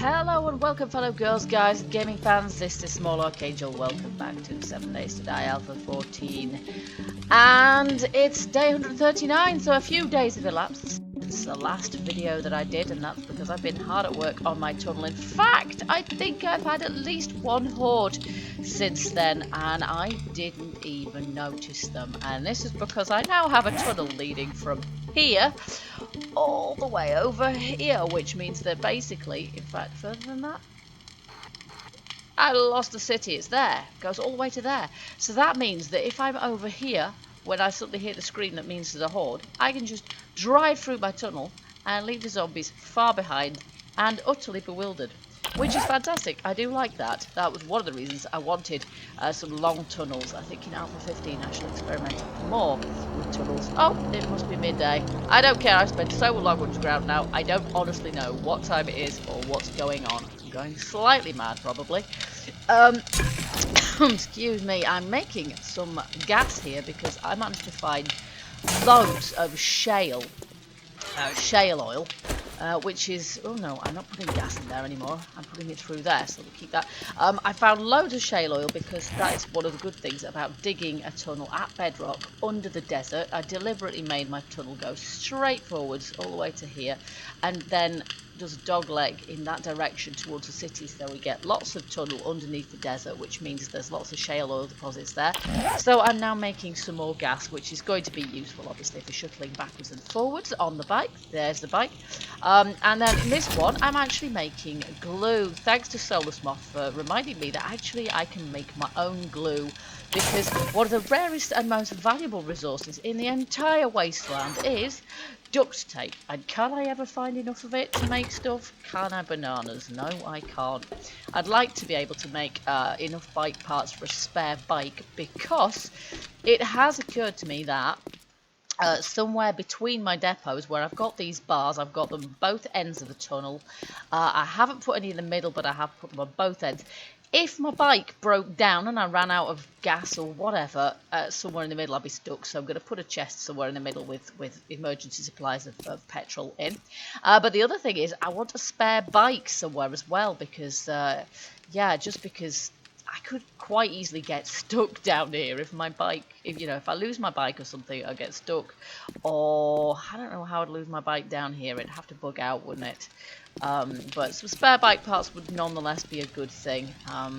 Hello and welcome fellow girls, guys, and gaming fans. This is Small Archangel. Welcome back to 7 Days to Die Alpha 14. And it's day 139, so a few days have elapsed since the last video that I did, and that's because I've been hard at work on my tunnel. In fact, I think I've had at least one horde since then, and I didn't even notice them. And this is because I now have a tunnel leading from here all the way over here, which means that basically, in fact, further than that, I lost the city. It's there. It goes all the way to there. So that means that if I'm over here, when I suddenly hear the scream that means there's a horde, I can just drive through my tunnel and leave the zombies far behind and utterly bewildered. Which is fantastic. I do like that. That was one of the reasons I wanted some long tunnels. I think in Alpha 15 I shall experiment more with tunnels. Oh, it must be midday. I don't care. I've spent so long underground now. I don't honestly know what time it is or what's going on. I'm going slightly mad, probably. Excuse me. I'm making some gas here because I managed to find loads of shale oil. Which is, oh no, I'm not putting gas in there anymore. I'm putting it through there, so we'll keep that. I found loads of shale oil because that is one of the good things about digging a tunnel at bedrock under the desert. I deliberately made my tunnel go straight forwards all the way to here, and then does a dog leg in that direction towards the city, so we get lots of tunnel underneath the desert, which means there's lots of shale oil deposits there. So I'm now making some more gas, which is going to be useful obviously for shuttling backwards and forwards on the bike. There's the bike. And then in this one I'm actually making glue, thanks to Solasmoth for reminding me that actually I can make my own glue, because one of the rarest and most valuable resources in the entire wasteland is duct tape. And can I ever find enough of it to make stuff? Can I bananas? No, I can't. I'd like to be able to make enough bike parts for a spare bike, because it has occurred to me that somewhere between my depots where I've got these bars, I've got them both ends of the tunnel. I haven't put any in the middle, but I have put them on both ends. If my bike broke down and I ran out of gas or whatever, somewhere in the middle I'd be stuck. So I'm going to put a chest somewhere in the middle with emergency supplies of petrol in. But the other thing is I want a spare bike somewhere as well, because, yeah, just because I could quite easily get stuck down here if my bike, if I lose my bike or something, I'll get stuck. Or I don't know how I'd lose my bike down here. It'd have to bug out, wouldn't it? But some spare bike parts would nonetheless be a good thing. I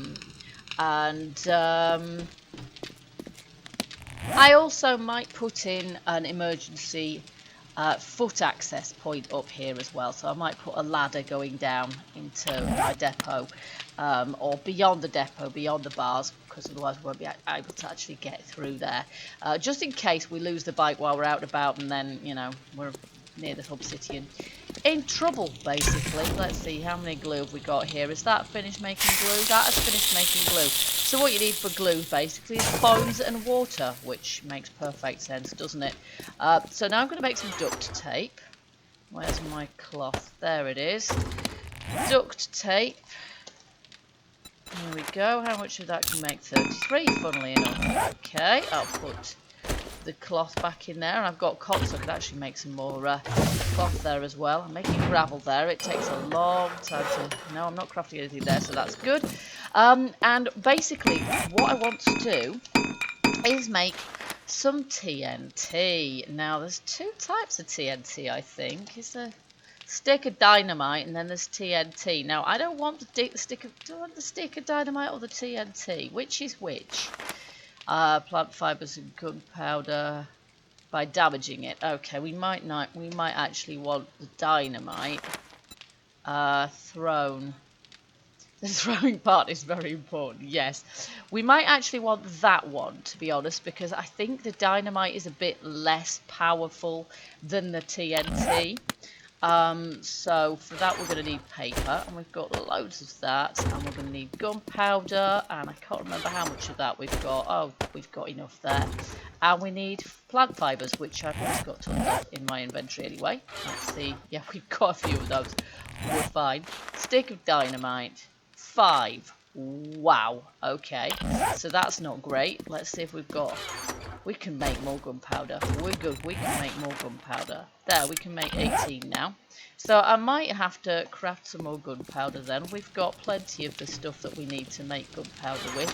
also might put in an emergency foot access point up here as well. So I might put a ladder going down into my depot, or beyond the depot, beyond the bars, because otherwise we won't be able to actually get through there. Just in case we lose the bike while we're out and about, and then, we're near the hub city and in trouble, basically. Let's see, how many glue have we got here? Is that finished making glue? That has finished making glue. So what you need for glue, basically, is bones and water, which makes perfect sense, doesn't it? So now I'm going to make some duct tape. Where's my cloth? There it is. Duct tape. There we go. How much of that can make? 33, funnily enough. Okay, I'll put the cloth back in there, and I've got cotton, so I could actually make some more cloth there as well. I'm making gravel there. It takes a long time to... No, I'm not crafting anything there, so that's good. And basically what I want to do is make some TNT. Now there's two types of TNT, I think. Is there stick of dynamite, and then there's TNT. Now I don't want the stick of dynamite or the TNT. Which is which? Plant fibers and gunpowder by damaging it. Okay, we might actually want the dynamite thrown. The throwing part is very important, yes. We might actually want that one, to be honest, because I think the dynamite is a bit less powerful than the TNT. So for that we're going to need paper, and we've got loads of that, and we're going to need gunpowder, and I can't remember how much of that we've got. Oh, we've got enough there. And we need plant fibres, which I've always got tons of in my inventory anyway. Let's see. Yeah, we've got a few of those. We're fine. Stick of dynamite. 5. Wow. Okay. So that's not great. Let's see if we've got We can make more gunpowder. We're good. We can make more gunpowder. There, we can make 18 now. So I might have to craft some more gunpowder then. We've got plenty of the stuff that we need to make gunpowder with.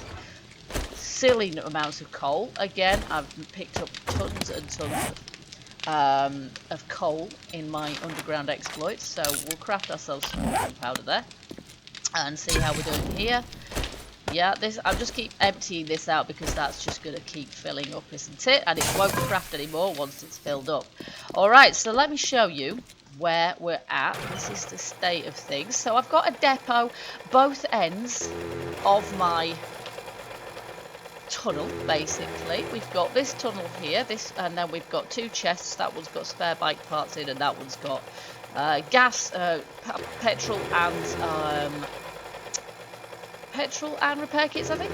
Silly amounts of coal. Again, I've picked up tons and tons of coal in my underground exploits. So we'll craft ourselves some more gunpowder there. And see how we're doing here. Yeah, I'll just keep emptying this out because that's just going to keep filling up, isn't it? And it won't craft anymore once it's filled up. Alright, so let me show you where we're at. This is the state of things. So I've got a depot both ends of my tunnel, basically. We've got this tunnel here, and then we've got two chests. That one's got spare bike parts in, and that one's got gas, petrol and repair kits, I think.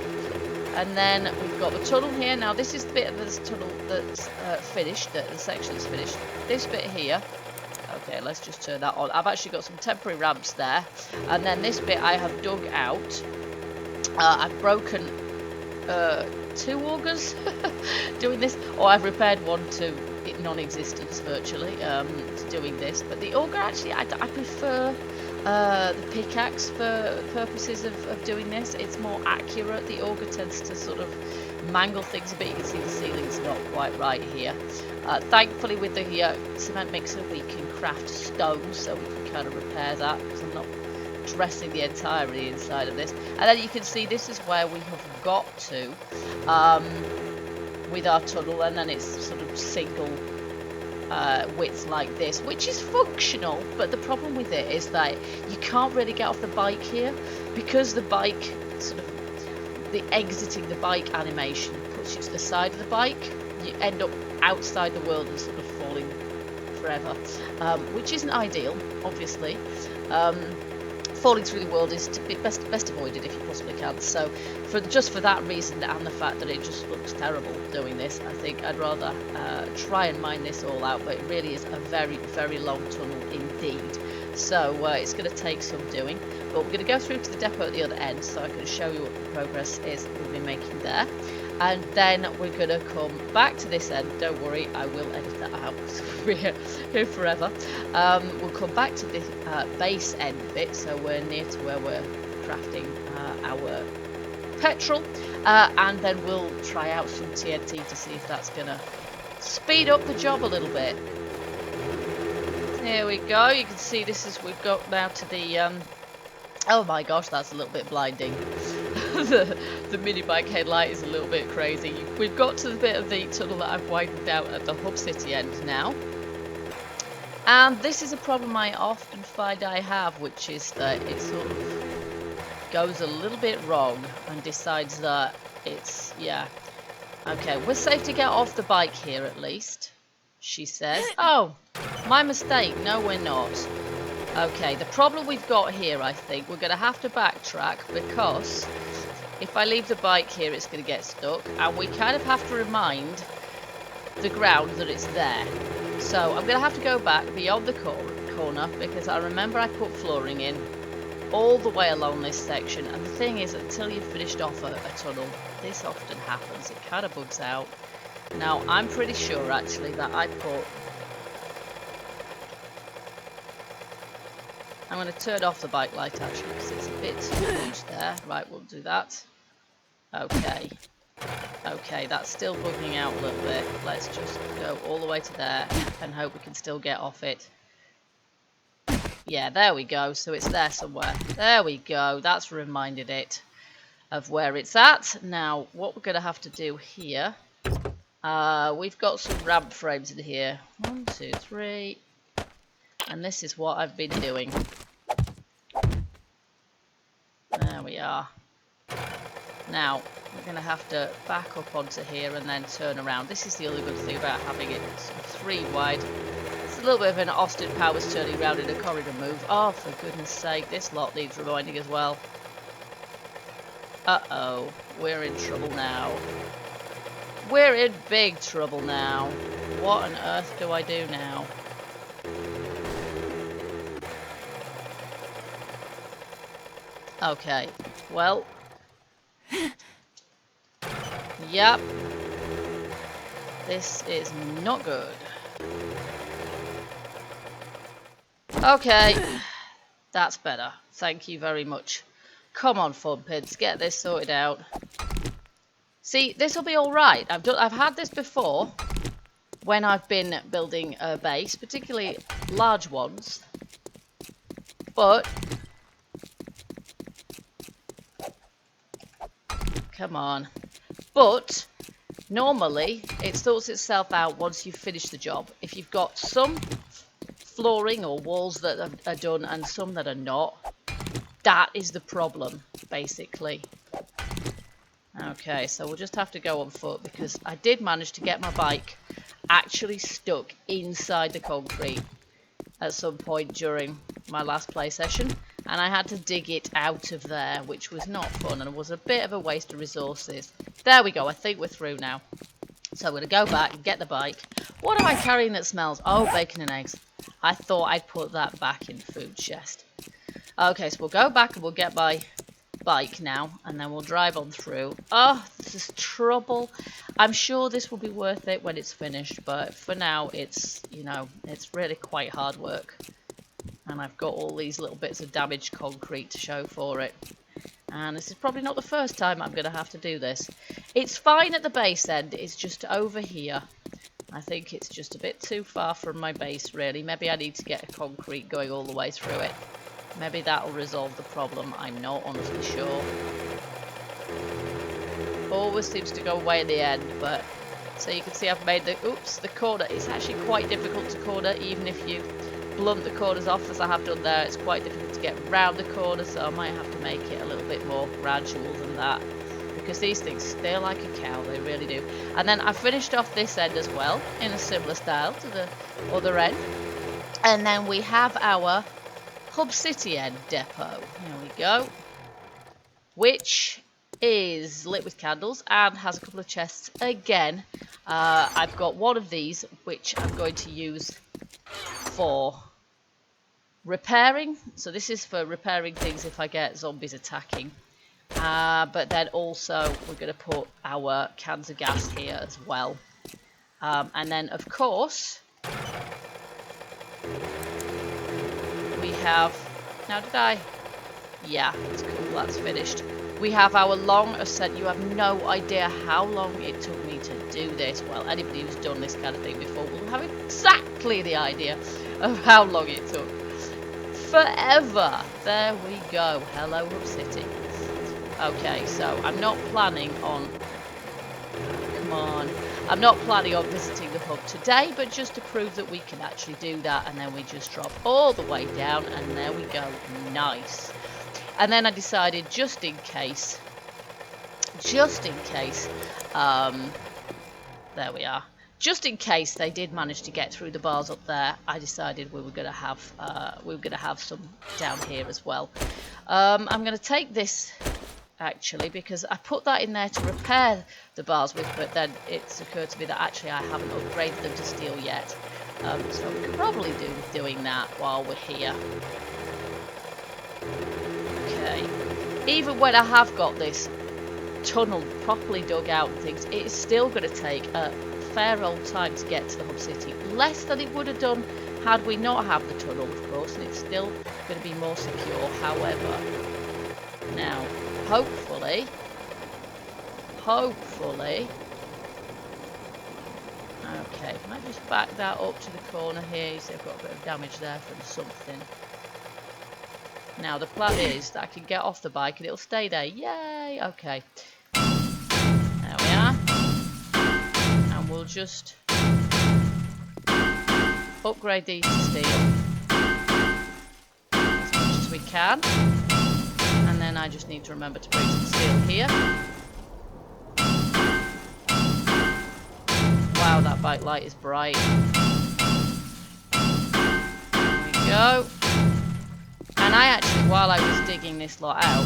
And then we've got the tunnel here. Now this is the bit of this tunnel that's finished, the section's finished. This bit here, okay, let's just turn that on. I've actually got some temporary ramps there. And then this bit I have dug out. I've broken 2 augers doing this, or I've repaired one to non-existence virtually doing this. But the auger, actually, I prefer the pickaxe for purposes of doing this. It's more accurate. The auger tends to sort of mangle things a bit. You can see the ceiling's not quite right here. Thankfully with the cement mixer we can craft stone, so we can kind of repair that because I'm not dressing the entirety inside of this. And then you can see this is where we have got to with our tunnel, and then it's sort of single width like this, which is functional, but the problem with it is that you can't really get off the bike here because the bike sort of the exiting the bike animation puts you to the side of the bike. You end up outside the world and sort of falling forever, which isn't ideal, obviously. Falling through the world is to be best avoided if you possibly can. So just for that reason and the fact that it just looks terrible doing this, I think I'd rather try and mine this all out. But it really is a very, very long tunnel indeed. So it's going to take some doing. But we're going to go through to the depot at the other end so I can show you what the progress is we've been making there. And then we're going to come back to this end. Don't worry, I will edit that out because we're here forever. We'll come back to the base end bit, so we're near to where we're crafting our petrol. And then we'll try out some TNT to see if that's going to speed up the job a little bit. Here we go. You can see this is, we've got now to the... oh my gosh, that's a little bit blinding. the mini bike headlight is a little bit crazy. We've got to the bit of the tunnel that I've widened out at the hub city end now. And this is a problem I often find I have, which is that it sort of goes a little bit wrong and decides that it's, yeah. Okay, we're safe to get off the bike here at least, she says. Oh, my mistake. No, we're not. Okay, the problem we've got here, I think, we're going to have to backtrack because if I leave the bike here, it's going to get stuck. And we kind of have to remind the ground that it's there. So I'm going to have to go back beyond the corner because I remember I put flooring in all the way along this section. And the thing is, until you've finished off a tunnel, this often happens. It kind of bugs out. Now, I'm pretty sure, actually, that I put... I'm going to turn off the bike light, actually, because it's a bit too huge there. Right, we'll do that. Okay. Okay, that's still bugging out a little bit. Let's just go all the way to there and hope we can still get off it. Yeah, there we go. So it's there somewhere. There we go. That's reminded it of where it's at. Now, what we're going to have to do here... we've got some ramp frames in here. 1, 2, 3... And this is what I've been doing. There we are. Now, we're going to have to back up onto here and then turn around. This is the other good thing about having it sort of 3 wide. It's a little bit of an Austin Powers turning around in a corridor move. Oh, for goodness sake, this lot needs reminding as well. Uh-oh, we're in trouble now. We're in big trouble now. What on earth do I do now? Okay, well, yep, This is not good. Okay, that's better. Thank you very much. Come on, Funpids, get this sorted out. See, this will be all right. I've had this before when I've been building a base, particularly large ones. But come on. But normally it sorts itself out once you've finished the job. If you've got some flooring or walls that are done and some that are not, that is the problem, basically. Okay, so we'll just have to go on foot because I did manage to get my bike actually stuck inside the concrete at some point during my last play session, and I had to dig it out of there, which was not fun and was a bit of a waste of resources. There we go, I think we're through now. So I'm going to go back and get the bike. What am I carrying that smells? Oh, bacon and eggs. I thought I'd put that back in the food chest. Okay, so we'll go back and we'll get my bike now, and then we'll drive on through. Oh, this is trouble. I'm sure this will be worth it when it's finished, but for now it's, you know, it's really quite hard work. And I've got all these little bits of damaged concrete to show for it. And this is probably not the first time I'm going to have to do this. It's fine at the base end, it's just over here. I think it's just a bit too far from my base, really. Maybe I need to get a concrete going all the way through it. Maybe that'll resolve the problem, I'm not honestly sure. Always seems to go away in the end, but... So you can see I've made the corner. It's actually quite difficult to corner, even if you blunt the corners off as I have done there. It's quite difficult to get round the corner, so I might have to make it a little bit more gradual than that. Because these things stay like a cow, they really do. And then I finished off this end as well, in a similar style to the other end. And then we have our Hub City end depot. Here we go. Which is lit with candles and has a couple of chests again. I've got one of these which I'm going to use for repairing. So this is for repairing things if I get zombies attacking. But then also we're going to put our cans of gas here as well. And then of course we have, now did I? Yeah, that's cool, that's finished. We have our long ascent. You have no idea how long it took me to do this. Well, anybody who's done this kind of thing before will have exactly the idea of how long it took. Forever. There we go. Hello, Hub City. Okay, so I'm not planning on... Come on. I'm not planning on visiting the hub today, but just to prove that we can actually do that, and then we just drop all the way down, and there we go. Nice. And then I decided, just in case, there we are. Just in case they did manage to get through the bars up there, I decided we were going to have some down here as well. I'm going to take this actually because I put that in there to repair the bars with, but then it's occurred to me that actually I haven't upgraded them to steel yet. So we could probably do with doing that while we're here. Okay. Even when I have got this tunnel properly dug out and things, it is still going to take a fair old time to get to the Hub City. Less than it would have done had we not have the tunnel, of course, and it's still going to be more secure. However, now, hopefully, okay, I might just back that up to the corner here. You see I've got a bit of damage there from something. Now the plan is that I can get off the bike and it'll stay there. Yay! Okay. There we are. And we'll just upgrade these to steel as much as we can. And then I just need to remember to bring some steel here. Wow, that bike light is bright. There we go. And I actually, while I was digging this lot out,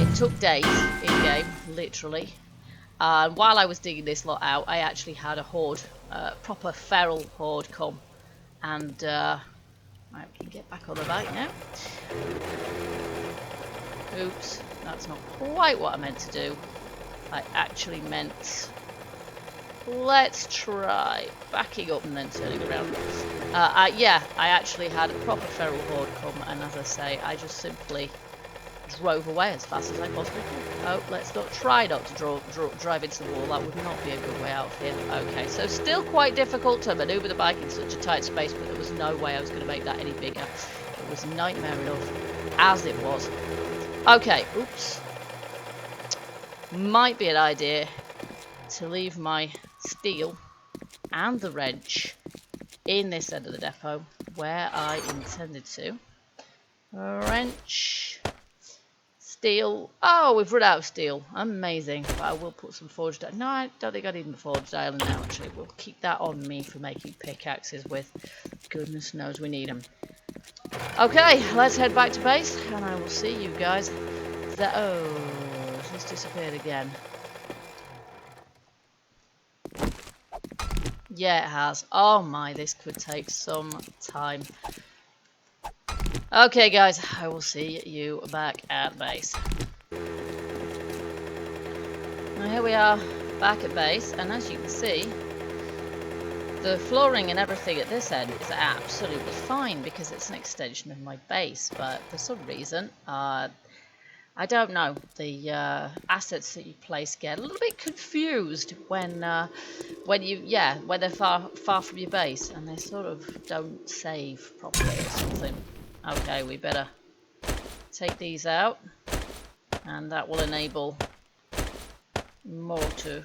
it took days in-game, literally. And while I was digging this lot out, I actually had a horde, proper feral horde come. And, right, we can get back on the bike now. Oops, that's not quite what I meant to do. I actually meant let's try backing up and then turning around. Yeah, I actually had a proper feral horde come, and as I say, I just simply drove away as fast as I possibly could. Oh, let's not try not to drive into the wall. That would not be a good way out of here. Okay, so still quite difficult to maneuver the bike in such a tight space, but there was no way I was going to make that any bigger. It was a nightmare enough as it was. Okay, oops. Might be an idea to leave my steel and the wrench in this end of the depot where I intended to. Wrench, steel. Oh, we've run out of steel. Amazing. But I will put some forged iron. No, I don't think I need the forged iron now, actually. We'll keep that on me for making pickaxes with. Goodness knows we need them. Okay, let's head back to base, and I will see you guys. Oh, it's disappeared again. Yeah, it has. Oh my, this could take some time. Okay, guys, I will see you back at base. Now here we are back at base, and as you can see, the flooring and everything at this end is absolutely fine because it's an extension of my base, but for some reason, I don't know, the assets that you place get a little bit confused when they're far from your base, and they sort of don't save properly or something. Okay, we better take these out, and that will enable more to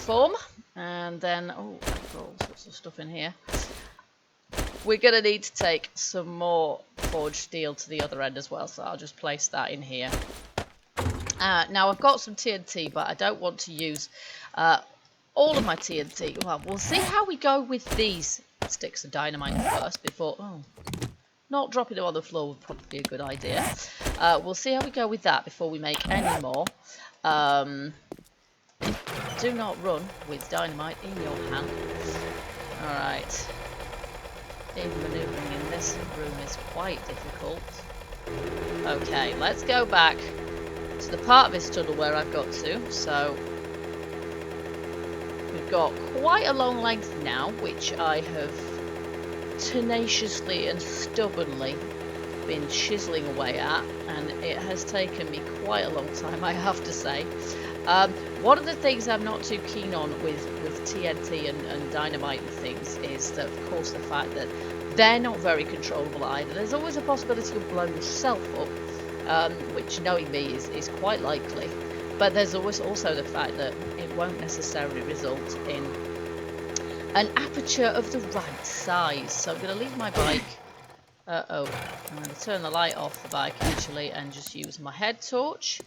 form. And then, oh, I've got all sorts of stuff in here. We're going to need to take some more forged steel to the other end as well, so I'll just place that in here. Now, I've got some TNT, but I don't want to use all of my TNT. Well, we'll see how we go with these sticks of dynamite first before... Oh, not dropping them on the floor would probably be a good idea. We'll see how we go with that before we make any more. Do not run with dynamite in your hand. Alright. Even manoeuvring in this room is quite difficult. Okay, let's go back to the part of this tunnel where I've got to. So, we've got quite a long length now, which I have tenaciously and stubbornly been chiseling away at, and it has taken me quite a long time, I have to say. One of the things I'm not too keen on with TNT and dynamite and things is that, of course, the fact that they're not very controllable either. There's always a possibility of blowing yourself up, which, knowing me, is quite likely. But there's always also the fact that it won't necessarily result in an aperture of the right size. So I'm going to leave my bike... I'm going to turn the light off the bike, actually, and just use my head torch.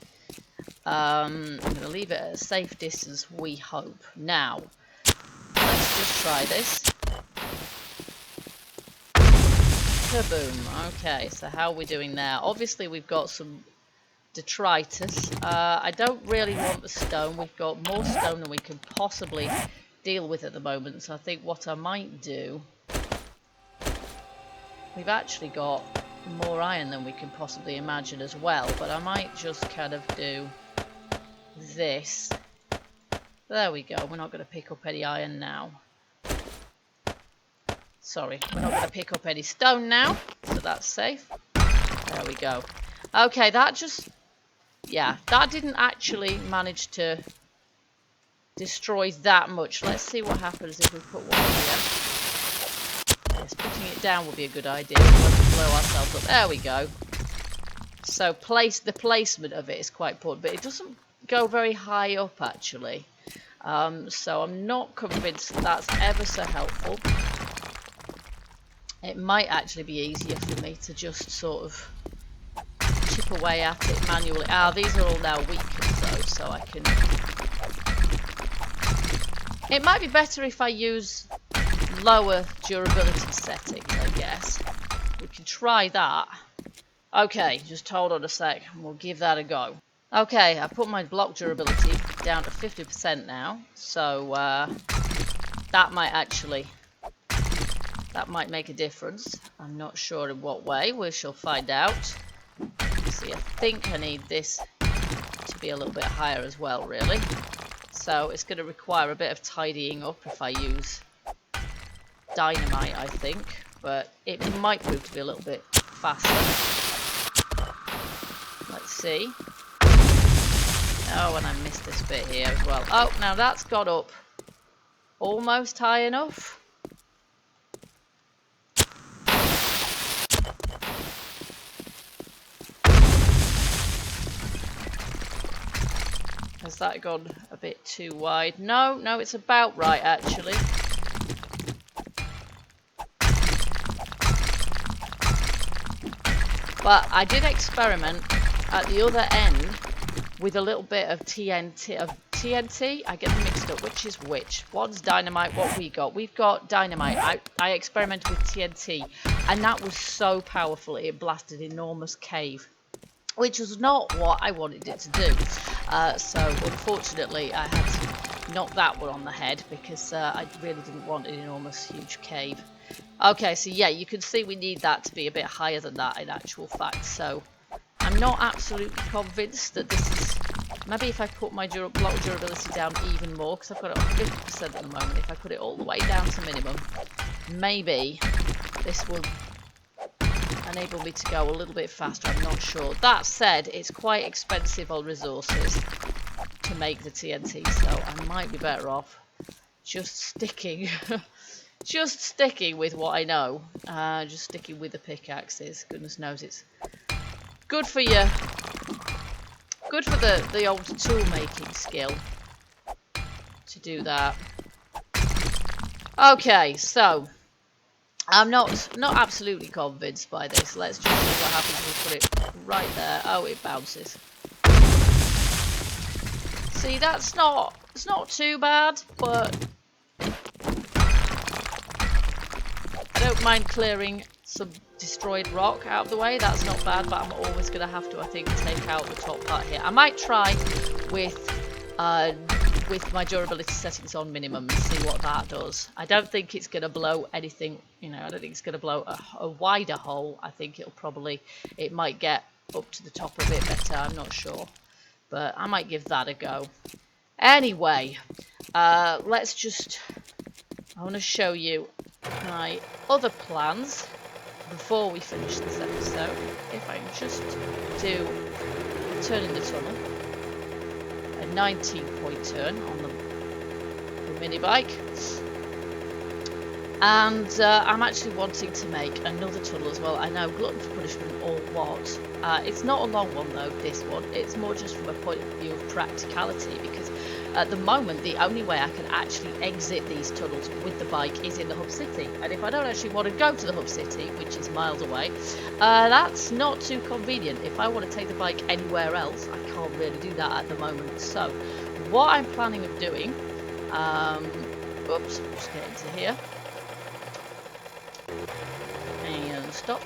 I'm going to leave it at a safe distance, we hope. Now, let's just try this. Kaboom. Okay, so how are we doing there? Obviously, we've got some detritus. I don't really want the stone. We've got more stone than we can possibly deal with at the moment. So I think what I might do... We've actually got more iron than we can possibly imagine as well. But I might just kind of do... this. There we go. We're not going to pick up any iron now. Sorry, we're not going to pick up any stone now, so that's safe. There we go. Okay, that just... yeah, that didn't actually manage to destroy that much. Let's see what happens if we put one here. Yes, putting it down would be a good idea. Let's blow ourselves up. There we go. So the placement of it is quite important, but it doesn't go very high up, actually. So I'm not convinced that's ever so helpful. It might actually be easier for me to just sort of chip away at it manually. Ah, these are all now weakened though, so I can... It might be better if I use lower durability settings, I guess. We can try that. Okay, just hold on a sec and we'll give that a go. Okay, I put my block durability down to 50% now, so that might make a difference. I'm not sure in what way. We shall find out. See, I think I need this to be a little bit higher as well, really. so it's going to require a bit of tidying up if I use Dynamite, I think, but it might prove to be a little bit faster. Let's see. Oh, and I missed this bit here as well. Oh, now that's got up almost high enough. Has that gone a bit too wide? No, it's about right actually. But I did experiment at the other end with a little bit of TNT. I get them mixed up. Which is which? One's Dynamite. What we got? We've got Dynamite. I experimented with TNT, and that was so powerful. It blasted an enormous cave, which was not what I wanted it to do. So unfortunately, I had to knock that one on the head because I really didn't want an enormous, huge cave. Okay, so yeah, you can see we need that to be a bit higher than that in actual fact. So I'm not absolutely convinced that this is... Maybe if I put my block durability down even more, because I've got it on 50% at the moment. If I put it all the way down to minimum, maybe this will enable me to go a little bit faster. I'm not sure. That said, it's quite expensive on resources to make the TNT, so I might be better off just sticking just sticking with what I know. Just sticking with the pickaxes. Goodness knows it's good for you. Good for the old tool making skill to do that. Okay, so I'm not absolutely convinced by this. Let's just see what happens if we put it right there. Oh, it bounces. See, it's not too bad, but I don't mind clearing some destroyed rock out of the way. That's not bad, but I'm always going to have to, I think, take out the top part here. I might try with my durability settings on minimum and see what that does. I don't think it's going to blow anything, you know, I don't think it's going to blow a wider hole. I think it might get up to the top a bit better, I'm not sure. But I might give that a go. Anyway, I want to show you my other plans before we finish this episode. If I can just do a turn in the tunnel. A 19-point turn on the mini bike, and I'm actually wanting to make another tunnel as well. I know, glutton for punishment or what. It's not a long one though, this one. It's more just from a point of view of practicality, because at the moment the only way I can actually exit these tunnels with the bike is in the hub city, and if I don't actually want to go to the hub city, which is miles away, that's not too convenient. If I want to take the bike anywhere else, I can't really do that at the moment. So what I'm planning of doing, oops, just get into here and stop.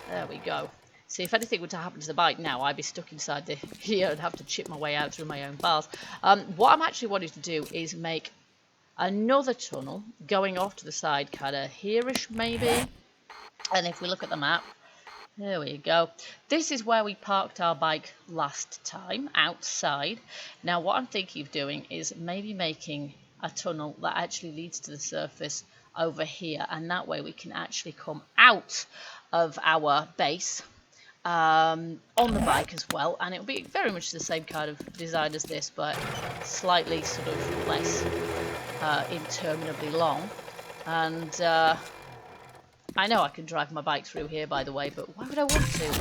There we go. See, if anything were to happen to the bike now, I'd be stuck inside here and have to chip my way out through my own bars. What I'm actually wanting to do is make another tunnel going off to the side, kind of here-ish maybe. And if we look at the map, there we go. This is where we parked our bike last time, outside. Now, what I'm thinking of doing is maybe making a tunnel that actually leads to the surface over here. And that way we can actually come out of our base on the bike as well, and it'll be very much the same kind of design as this, but slightly sort of less interminably long. And I know I can drive my bike through here, by the way, but why would I want to?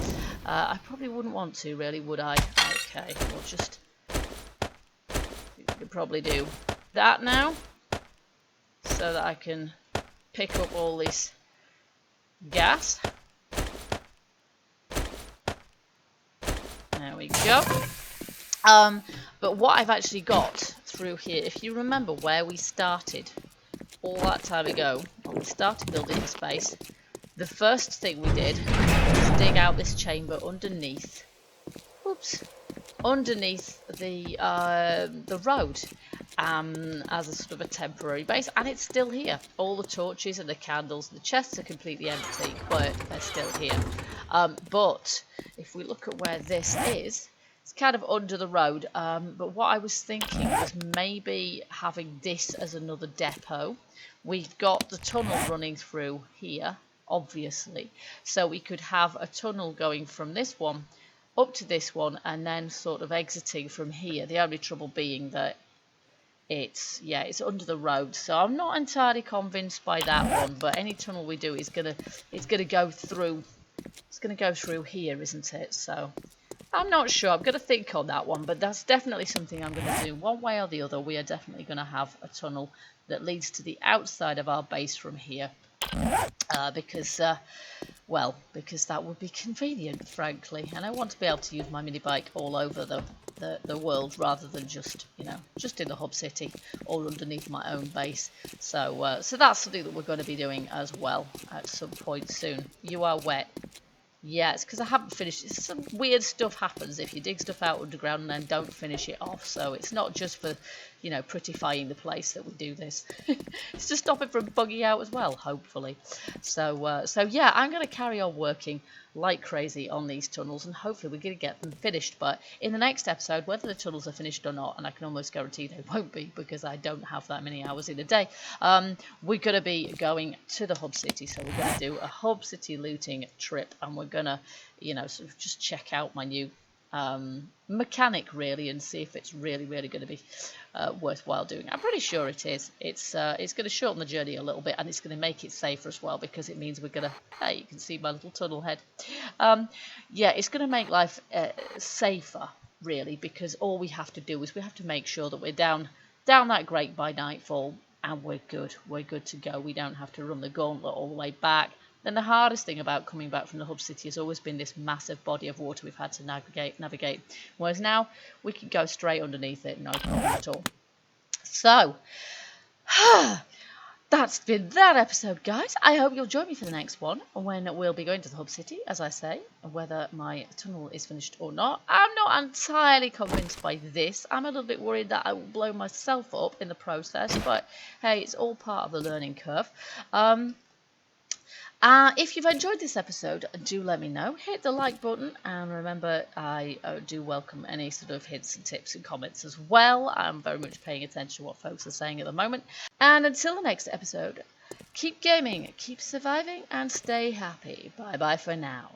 I probably wouldn't want to, really, would I? Okay, we'll just... We could probably do that now, so that I can pick up all this gas. There we go. But what I've actually got through here, if you remember where we started all that time ago, when we started building the space, the first thing we did was dig out this chamber underneath, underneath the road, as a sort of a temporary base, and it's still here. All the torches and the candles, the chests are completely empty, but they're still here. But if we look at where this is, It's kind of under the road, but what I was thinking was maybe having this as another depot. We've got the tunnel running through here, obviously, so we could have a tunnel going from this one up to this one and then sort of exiting from here. The only trouble being that it's under the road, so I'm not entirely convinced by that one. But any tunnel we do is gonna go through. It's gonna go through here, isn't it? So I'm not sure. I'm gonna think on that one, but that's definitely something I'm gonna do one way or the other. We are definitely gonna have a tunnel that leads to the outside of our base from here, because that would be convenient, frankly. And I want to be able to use my mini bike all over the world rather than just in the hub city or underneath my own base. So so that's something that we're going to be doing as well at some point soon. You are wet. Yeah, it's because I haven't finished. Some weird stuff happens if you dig stuff out underground and then don't finish it off. So it's not just for, prettifying the place that we do this. It's to stop it from bugging out as well, hopefully. So yeah, I'm going to carry on working like crazy on these tunnels, and hopefully we're going to get them finished. But in the next episode, whether the tunnels are finished or not, and I can almost guarantee they won't be because I don't have that many hours in a day, we're going to be going to the hub city. So we're going to do a hub city looting trip, and we're going to, sort of just check out my new mechanic really and see if it's really going to be worthwhile doing. I'm pretty sure it is. It's going to shorten the journey a little bit, and it's going to make it safer as well, because it means we're going to, hey, you can see my little tunnel head. Yeah, it's going to make life safer really, because all we have to do is we have to make sure that we're down that grate by nightfall, and we're good to go. We don't have to run the gauntlet all the way back. Then the hardest thing about coming back from the hub city has always been this massive body of water we've had to navigate. Whereas now we can go straight underneath it, no problem at all. So that's been that episode, guys. I hope you'll join me for the next one, when we'll be going to the hub city, as I say, whether my tunnel is finished or not. I'm not entirely convinced by this. I'm a little bit worried that I will blow myself up in the process, but hey, it's all part of the learning curve. If you've enjoyed this episode, do let me know. Hit the like button, and remember, I do welcome any sort of hints and tips and comments as well. I'm very much paying attention to what folks are saying at the moment. And until the next episode, keep gaming, keep surviving, and stay happy. Bye bye for now.